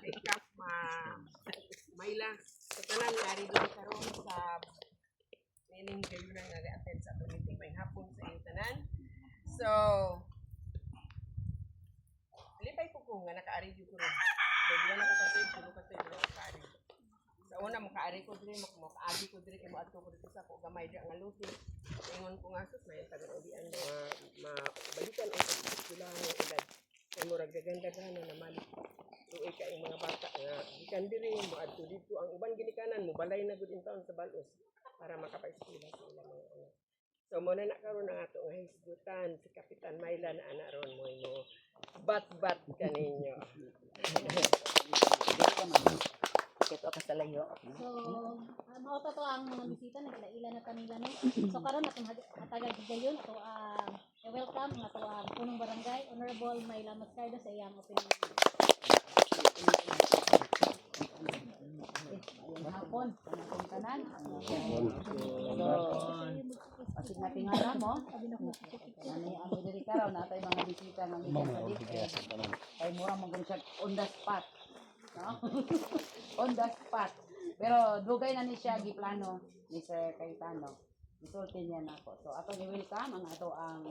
Ikap may lang. Sa tanan nari doon karon sa meaning kayo na nag-attend sa meeting may hapon sa iyo tanan. So, alipay ko kung nga nakaari yung ko rin. Dahil na ko kasi, puno kasi yung nakaari. Sa una, makaari ko din, makaagi ko din, kaya mo ko dito sa ko, gamay di ang aluti. Ingon ko nga sus, may taga-ulian mabalikan ang pagkakila ng edad. Kaya mo ragdagan-dagan na naman. Luoy ka yung mga bata nga, ikan diri, mo adto dito. Ang uban ginikanan, mo balay na gud in taon sa balos para makapaiskila sa ilang mga anak. So, muna na karon ang ato nga hisgutan si Kapitan Myla na ana ron mo bat-bat kaninyo. Ito ka sa layo. So, mao to ang mga bisita naglaila na kanila no. So karon atong hatagan higayon ato welcome ang ato ang punong barangay Honorable Myla Mascardo sa iyang opinion. Ayun hapon, kanang kanan. So, pasig na tingala mo. Ani ang diri karon natay mga bisita nga gikan sa dito. Ay mura man siya on the spot. No? On the spot. Pero dugay na ni siya giplano ni Sir Cayetano. Isulti niya nako. So ato ni welcome ang ato ang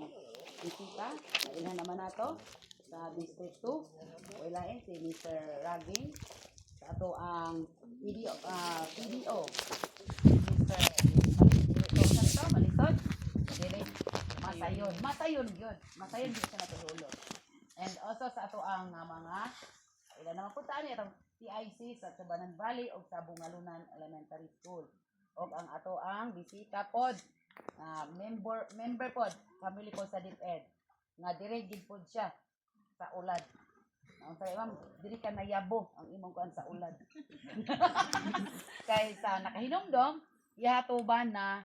bisita. Ilan naman nato sa District 2. Wala si Mr. Raging. Sa ato ang PDO Mr. Malitod. Dili Masayon gyud. Masayon gyud sa natulog. And also sa ato ang mga ilan naman punta niya itong TIC sa Tabanan Valley o sa Bungalunan Elementary School. O ang ato ang bisita pod, member pod, family pod sa DepEd. Nga dirigid pod siya sa ulad. Ang sabi, ma'am, diri ka nayabo ang imong kuan sa ulad. Kay sa nakahinomdom, ihatuban na